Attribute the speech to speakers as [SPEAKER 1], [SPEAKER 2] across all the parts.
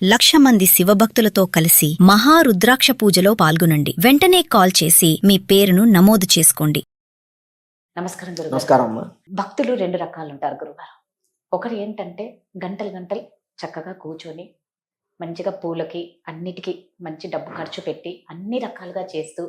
[SPEAKER 1] 1,00,000 మంది శివభక్తులతో కలిసి మహారుద్రాక్ష పూజలో పాల్గొనండి. వెంటనే కాల్ చేసి మీ పేరును నమోదు చేసుకోండి.
[SPEAKER 2] నమస్కారం గురుగారు.
[SPEAKER 3] నమస్కారం అమ్మా.
[SPEAKER 2] భక్తులు 2 రకాలు ఉంటారు గురుగారు. ఒకరు ఏంటంటే గంటలు చక్కగా కూర్చొని మంచిగా పూలకి అన్నిటికీ మంచి డబ్బు ఖర్చు పెట్టి అన్ని రకాలుగా చేస్తూ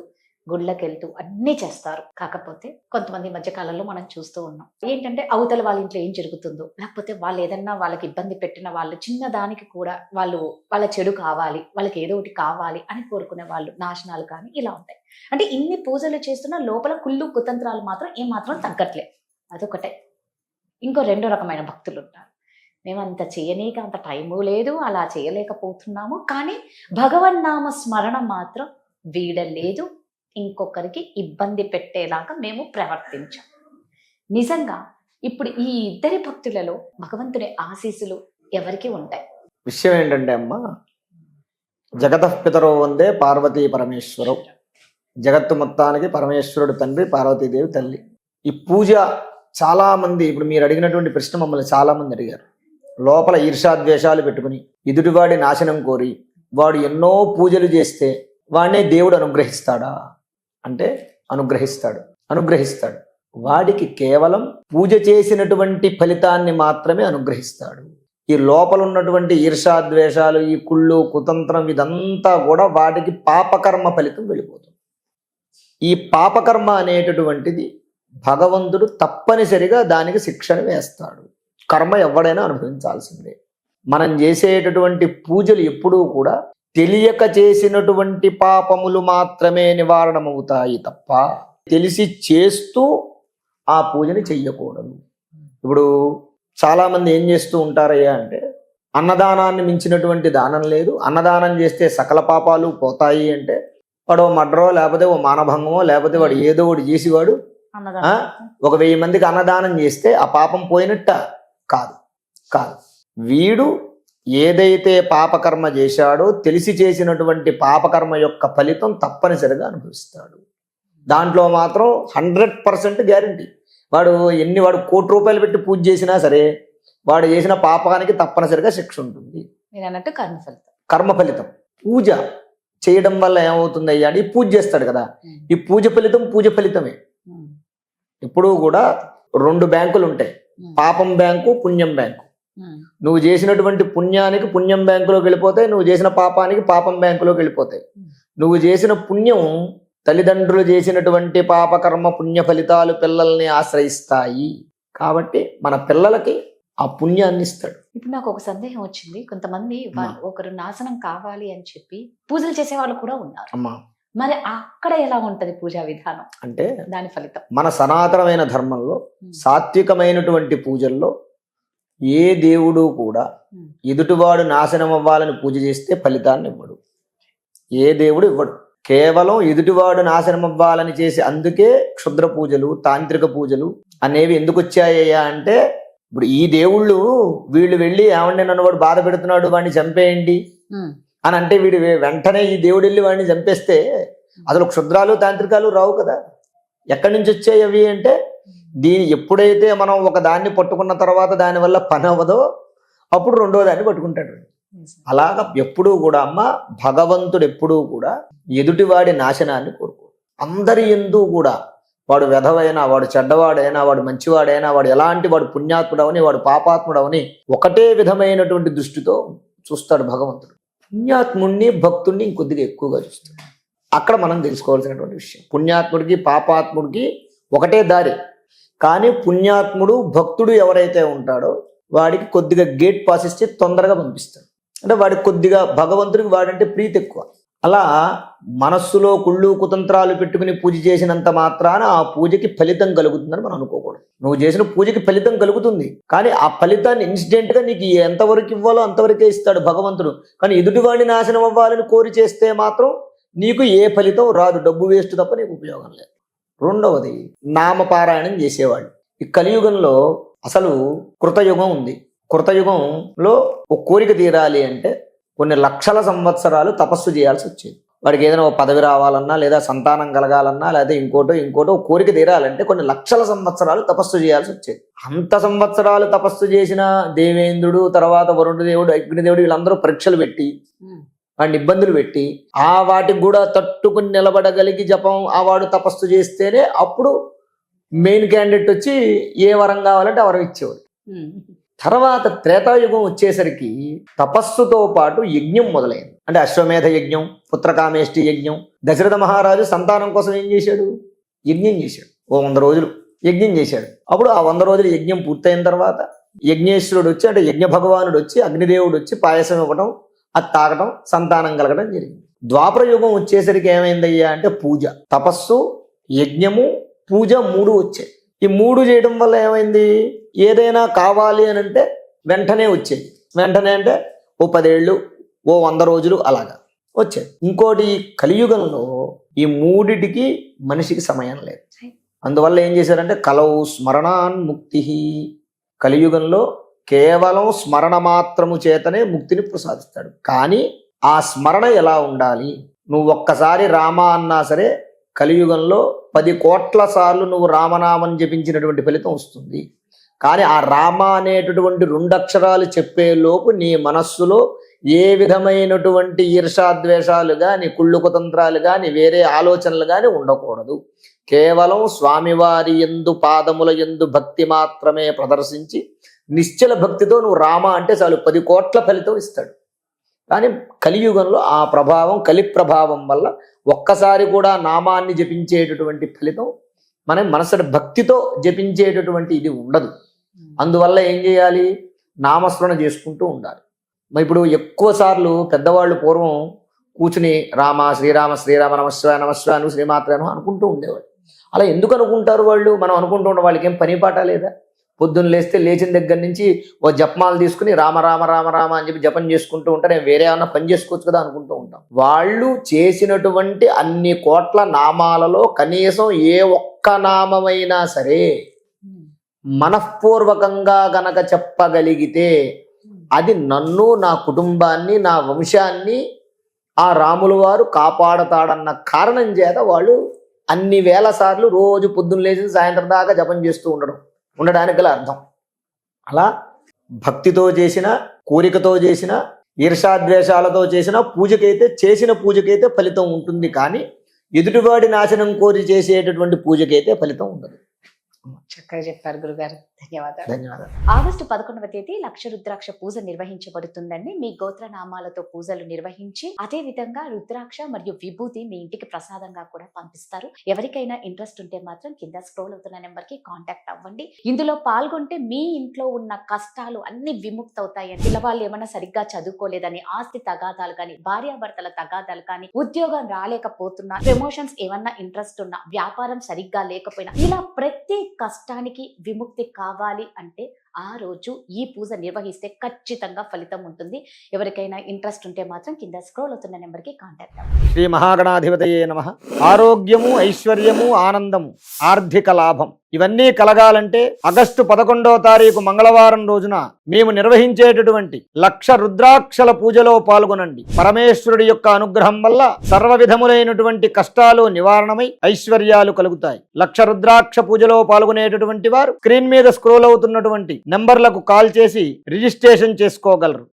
[SPEAKER 2] గుళ్ళకి వెళ్తూ అన్నీ చేస్తారు. కాకపోతే కొంతమంది మధ్య కాలంలో మనం చూస్తూ ఉన్నాం ఏంటంటే అవతల వాళ్ళ ఇంట్లో ఏం జరుగుతుందో, లేకపోతే వాళ్ళు ఏదన్నా వాళ్ళకి ఇబ్బంది పెట్టిన వాళ్ళు చిన్న దానికి కూడా వాళ్ళ చెడు కావాలి, వాళ్ళకి ఏదో ఒకటి కావాలి అని కోరుకునే వాళ్ళు నాశనాలు కానీ ఇలా ఉంటాయి. అంటే ఇన్ని పూజలు చేస్తున్నా లోపల కుళ్ళు కుతంత్రాలు మాత్రం ఏమాత్రం తగ్గట్లేదు. అదొకటే. ఇంకో 2 రకమైన భక్తులు ఉంటారు. మేము అంత చేయనీక అంత టైము లేదు, అలా చేయలేకపోతున్నాము, కానీ భగవన్నామ స్మరణ మాత్రం వీడలేదు, ఇంకొకరికి ఇబ్బంది పెట్టేలాగా మేము ప్రవర్తించాం. నిజంగా ఇప్పుడు ఈ ఇద్దరి భక్తులలో భగవంతుని ఆశీస్సులు ఎవరికి ఉంటాయి?
[SPEAKER 3] విషయం ఏంటంటే అమ్మా, జగతః పితరో వందే పార్వతీ పరమేశ్వరం. జగత్తు మొత్తానికి పరమేశ్వరుడు తండ్రి, పార్వతీదేవి తల్లి. ఈ పూజ చాలా మంది, ఇప్పుడు మీరు అడిగినటువంటి ప్రశ్న మమ్మల్ని చాలా మంది అడిగారు. లోపల ఈర్షాద్వేషాలు పెట్టుకుని ఎదుటివాడి నాశనం కోరి వాడు ఎన్నో పూజలు చేస్తే వాడినే దేవుడు అనుగ్రహిస్తాడా అంటే అనుగ్రహిస్తాడు. వాడికి కేవలం పూజ చేసినటువంటి ఫలితాన్ని మాత్రమే అనుగ్రహిస్తాడు. ఈ లోపల ఉన్నటువంటి ఈర్షాద్వేషాలు, ఈ కుళ్ళు కుతంత్రం, ఇదంతా కూడా వాడికి పాపకర్మ ఫలితం వెళ్ళిపోతుంది. ఈ పాపకర్మ అనేటటువంటిది భగవంతుడు తప్పనిసరిగా దానికి శిక్షణ వేస్తాడు. కర్మ ఎవడైనా అనుభవించాల్సిందే. మనం చేసేటటువంటి పూజలు ఎప్పుడూ కూడా తెలియక చేసినటువంటి పాపములు మాత్రమే నివారణమవుతాయి తప్ప తెలిసి చేస్తూ ఆ పూజని చెయ్యకూడదు. ఇప్పుడు చాలామంది ఏం చేస్తూ ఉంటారయ్యా అంటే, అన్నదానాన్ని మించినటువంటి దానం లేదు, అన్నదానం చేస్తే సకల పాపాలు పోతాయి అంటే వాడు ఓ మడ్రో లేకపోతే ఓ మానభంగమో లేకపోతే వాడు ఏదో ఒకటి చేసేవాడు ఒక 1000 మందికి అన్నదానం చేస్తే ఆ పాపం పోయినట్ట కాదు. వీడు ఏదైతే పాపకర్మ చేశాడో తెలిసి చేసినటువంటి పాపకర్మ యొక్క ఫలితం తప్పనిసరిగా అనుభవిస్తాడు. దాంట్లో మాత్రం 100% గ్యారంటీ. వాడు వాడు 1 కోటి రూపాయలు పెట్టి పూజ చేసినా సరే వాడు చేసిన పాపానికి తప్పనిసరిగా శిక్ష ఉంటుంది.
[SPEAKER 2] మీరు అన్నట్టు
[SPEAKER 3] కర్మ ఫలితం. పూజ చేయడం వల్ల ఏమవుతుంది అయ్యా అంటే, ఈ పూజ చేస్తాడు కదా, ఈ పూజ ఫలితమే. ఇప్పుడు కూడా 2 బ్యాంకులు ఉంటాయి, పాపం బ్యాంకు, పుణ్యం బ్యాంకు. నువ్వు చేసినటువంటి పుణ్యానికి పుణ్యం బ్యాంకులోకి వెళ్ళిపోతాయి, నువ్వు చేసిన పాపానికి పాపం బ్యాంకులోకి వెళ్ళిపోతాయి. నువ్వు చేసిన పుణ్యం తల్లిదండ్రులు చేసినటువంటి పాపకర్మ పుణ్య ఫలితాలు పిల్లల్ని ఆశ్రయిస్తాయి. కాబట్టి మన పిల్లలకి ఆ పుణ్యాన్ని ఇస్తాడు.
[SPEAKER 2] ఇప్పుడు నాకు ఒక సందేహం వచ్చింది. కొంతమంది ఒకరు నాశనం కావాలి అని చెప్పి పూజలు చేసే వాళ్ళు కూడా ఉన్నారు. మరి అక్కడ ఎలా ఉంటది పూజా విధానం
[SPEAKER 3] అంటే
[SPEAKER 2] దాని ఫలితం?
[SPEAKER 3] మన సనాతనమైన ధర్మంలో సాత్వికమైనటువంటి పూజల్లో ఏ దేవుడు కూడా ఎదుటివాడు నాశనం అవ్వాలని పూజ చేస్తే ఫలితాన్ని ఇవ్వడు. ఏ దేవుడు ఇవ్వడు. కేవలం ఎదుటివాడు నాశనం అవ్వాలని చేసి, అందుకే క్షుద్ర పూజలు, తాంత్రిక పూజలు అనేవి ఎందుకు వచ్చాయ్యా అంటే, ఇప్పుడు ఈ దేవుళ్ళు వీళ్ళు వెళ్ళి ఏమండి నన్ను వాడు బాధ పెడుతున్నాడు వాడిని చంపేయండి అని అంటే, వీడు వెంటనే ఈ దేవుడు వెళ్ళి వాడిని చంపేస్తే అసలు క్షుద్రాలు తాంత్రికాలు రావు కదా. ఎక్కడి నుంచి వచ్చాయి అవి అంటే, ఎప్పుడైతే మనం ఒక దాన్ని పట్టుకున్న తర్వాత దానివల్ల పని అవ్వదో అప్పుడు 2వ దాన్ని పట్టుకుంటాడు. అలాగా ఎప్పుడూ కూడా అమ్మ, భగవంతుడు ఎప్పుడూ కూడా ఎదుటివాడి నాశనాన్ని కోరుకోడు. అందరి యందు కూడా వాడు వెధవైనా, వాడు చెడ్డవాడైనా, వాడు మంచివాడైనా, వాడు ఎలాంటి వాడు పుణ్యాత్ముడవని, వాడు పాపాత్ముడవని ఒకటే విధమైనటువంటి దృష్టితో చూస్తాడు భగవంతుడు. పుణ్యాత్ముడిని భక్తుడిని ఇంకొద్దిగా ఎక్కువగా చూస్తాడు. అక్కడ మనం తెలుసుకోవాల్సినటువంటి విషయం, పుణ్యాత్ముడికి పాపాత్ముడికి ఒకటే దారి. కానీ పుణ్యాత్ముడు భక్తుడు ఎవరైతే ఉంటాడో వాడికి కొద్దిగా గేట్ పాస్ ఇస్తే తొందరగా పంపిస్తాడు. అంటే వాడికి కొద్దిగా భగవంతుడికి వాడంటే ప్రీతి ఎక్కువ. అలా మనస్సులో కుళ్ళు కుతంత్రాలు పెట్టుకుని పూజ చేసినంత మాత్రాన ఆ పూజకి ఫలితం కలుగుతుందని మనం అనుకోకూడదు. నువ్వు చేసిన పూజకి ఫలితం కలుగుతుంది, కానీ ఆ ఫలితాన్ని ఇన్స్టెంట్గా నీకు ఎంతవరకు ఇవ్వాలో అంతవరకే ఇస్తాడు భగవంతుడు. కానీ ఎదుటివాడిని నాశనం అవ్వాలని కోరి చేస్తే మాత్రం నీకు ఏ ఫలితం రాదు, డబ్బు వేస్ట్ తప్ప నీకు ఉపయోగం లేదు. 2వది నామపారాయణం చేసేవాళ్ళు. ఈ కలియుగంలో అసలు కృతయుగం ఉంది. కృతయుగంలో ఒక కోరిక తీరాలి అంటే కొన్ని లక్షల సంవత్సరాలు తపస్సు చేయాల్సి వచ్చేది. వాడికి ఏదైనా ఒక పదవి రావాలన్నా లేదా సంతానం కలగాలన్నా లేదా ఇంకోటో కోరిక తీరాలంటే కొన్ని లక్షల సంవత్సరాలు తపస్సు చేయాల్సి వచ్చేది. అంత సంవత్సరాలు తపస్సు చేసిన దేవేంద్రుడు, తర్వాత వరుణదేవుడు, అగ్నిదేవుడు వీళ్ళందరూ పరీక్షలు పెట్టి వాడిని ఇబ్బందులు పెట్టి ఆ వాటికి కూడా తట్టుకుని నిలబడగలిగి జపం ఆ వాడు తపస్సు చేస్తేనే అప్పుడు మెయిన్ క్యాండిడేట్ వచ్చి ఏ వరం కావాలంటే ఆ వరం ఇచ్చేవాడు. తర్వాత త్రేతాయుగం వచ్చేసరికి తపస్సుతో పాటు యజ్ఞం మొదలైంది. అంటే అశ్వమేధ యజ్ఞం, పుత్రకామేష్టి యజ్ఞం. దశరథ మహారాజు సంతానం కోసం ఏం చేశాడు? యజ్ఞం చేశాడు. 100 రోజులు యజ్ఞం చేశాడు. అప్పుడు ఆ 100 రోజులు యజ్ఞం పూర్తయిన తర్వాత యజ్ఞేశ్వరుడు వచ్చి, అంటే యజ్ఞ భగవానుడు వచ్చి, అగ్నిదేవుడు వచ్చి పాయసం ఇవ్వడం, అది తాగడం, సంతానం కలగడం జరిగింది. ద్వాపర యుగం వచ్చేసరికి ఏమైందయ్యా అంటే పూజ, తపస్సు, యజ్ఞము, పూజ 3 వచ్చాయి. ఈ 3 చేయడం వల్ల ఏమైంది? ఏదైనా కావాలి అని అంటే వెంటనే వచ్చేది. వెంటనే అంటే ఓ 10 ఏళ్ళు, ఓ 100 రోజులు అలాగా వచ్చేది. ఇంకోటి ఈ కలియుగంలో ఈ 3టికి మనిషికి సమయం లేదు. అందువల్ల ఏం చేశారంటే కలౌ స్మరణాన్ ముక్తి. కలియుగంలో కేవలం స్మరణ మాత్రము చేతనే ముక్తిని ప్రసాదిస్తాడు. కానీ ఆ స్మరణ ఎలా ఉండాలి? నువ్వు ఒక్కసారి రామ అన్నా సరే కలియుగంలో 10 కోట్ల సార్లు నువ్వు రామనామం జపించినటువంటి ఫలితం వస్తుంది. కానీ ఆ రామ అనేటటువంటి 2 అక్షరాలు చెప్పేలోపు నీ మనస్సులో ఏ విధమైనటువంటి ఈర్షాద్వేషాలు కానీ, కుళ్ళు కుతంత్రాలు కానీ, వేరే ఆలోచనలు కానీ ఉండకూడదు. కేవలం స్వామివారి యందు పాదముల యందు భక్తి మాత్రమే ప్రదర్శించి నిశ్చల భక్తితో నువ్వు రామ అంటే చాలు 10 కోట్ల ఫలితం ఇస్తాడు. కానీ కలియుగంలో ఆ ప్రభావం, కలి ప్రభావం వల్ల ఒక్కసారి కూడా నామాన్ని జపించేటటువంటి ఫలితం మన మనసుని భక్తితో జపించేటటువంటి ఇది ఉండదు. అందువల్ల ఏం చేయాలి? నామస్మరణ చేసుకుంటూ ఉండాలి. ఇప్పుడు ఎక్కువ సార్లు పెద్దవాళ్ళు పూర్వం కూర్చుని రామ శ్రీరామ శ్రీరామ నమశివాయ నమశివాయ శ్రీమాత్రను అనుకుంటూ ఉండేవాళ్ళు. అలా ఎందుకు అనుకుంటారు వాళ్ళు? మనం అనుకుంటూ ఉన్న వాళ్ళకి ఏం పని పాట లేదా? పొద్దున్న లేస్తే లేచిన దగ్గర నుంచి ఓ జపమాలు తీసుకుని రామ రామ రామ రామ అని చెప్పి జపం చేసుకుంటూ ఉంటారు. నేను వేరే ఏమన్నా పని చేసుకోవచ్చు కదా అనుకుంటూ ఉంటాం. వాళ్ళు చేసినటువంటి అన్ని కోట్ల నామాలలో కనీసం ఏ ఒక్క నామమైనా సరే మనఃపూర్వకంగా గనక చెప్పగలిగితే అది నన్ను, నా కుటుంబాన్ని, నా వంశాన్ని ఆ రాముల వారు కాపాడతాడన్న కారణం చేత వాళ్ళు అన్ని వేల సార్లు రోజు పొద్దున్న లేచి సాయంత్రం దాకా జపం చేస్తూ ఉండడానికి గల అర్థం. అలా భక్తితో చేసిన, కోరికతో చేసిన, ఈర్షాద్వేషాలతో చేసిన చేసిన పూజకైతే ఫలితం ఉంటుంది. కానీ ఎదుటివాడి నాశనం కోరి చేసేటటువంటి పూజకైతే ఫలితం ఉండదు.
[SPEAKER 2] చక్కగా చెప్పారు గురుగారు. ధన్యవాదాలు.
[SPEAKER 3] ధన్యవాదాలు.
[SPEAKER 2] ఆగస్టు 11వ తేదీ లక్ష రుద్రాక్ష పూజ నిర్వహించబడుతుందండి. మీ గోత్రనామాలతో పూజలు నిర్వహించి అదే విధంగా రుద్రాక్ష మరియు విభూతి మీ ఇంటికి ప్రసాదంగా కూడా పంపిస్తారు. ఎవరికైనా ఇంట్రెస్ట్ ఉంటే మాత్రం కింద స్క్రోల్ అవుతున్న నెంబర్ కి కాంటాక్ట్ అవ్వండి. ఇందులో పాల్గొంటే మీ ఇంట్లో ఉన్న కష్టాలు అన్ని విముక్తి అవుతాయని, పిల్లవాళ్ళు ఏమన్నా సరిగ్గా చదువుకోలేదని, ఆస్తి తగాదాలు కానీ, భార్యాభర్తల తగాదాలు కానీ, ఉద్యోగం రాలేకపోతున్నా, ప్రమోషన్స్ ఏమన్నా ఇంట్రెస్ట్ ఉన్నా, వ్యాపారం సరిగ్గా లేకపోయినా, ఇలా ప్రతి కష్టానికి విముక్తి కావాలి అంటే ఆ రోజు ఈ పూజ నిర్వహిస్తే ఖచ్చితంగా ఫలితం ఉంటుంది. ఎవరికైనా ఇంట్రెస్ట్ ఉంటే మాత్రం కింద స్క్రోల్ అవుతున్న నెంబర్కి కాంటాక్ట్ అవ్వండి.
[SPEAKER 3] శ్రీ మహాగణాధిపతయే నమః. ఆరోగ్యము, ఐశ్వర్యము, ఆనందము, ఆర్థిక లాభం ఇవన్నీ కలగాలంటే ఆగస్టు 11వ తారీఖు మంగళవారం రోజున మేము నిర్వహించేటటువంటి లక్ష రుద్రాక్షల పూజలో పాల్గొనండి. పరమేశ్వరుడి యొక్క అనుగ్రహం వల్ల సర్వ విధములైనటువంటి కష్టాలు నివారణమై ఐశ్వర్యాలు కలుగుతాయి. లక్ష రుద్రాక్ష పూజలో పాల్గొనేటటువంటి వారు స్క్రీన్ మీద స్క్రోల్ అవుతున్నటువంటి నంబర్లకు కాల్ చేసి రిజిస్ట్రేషన్ చేసుకోగలరు.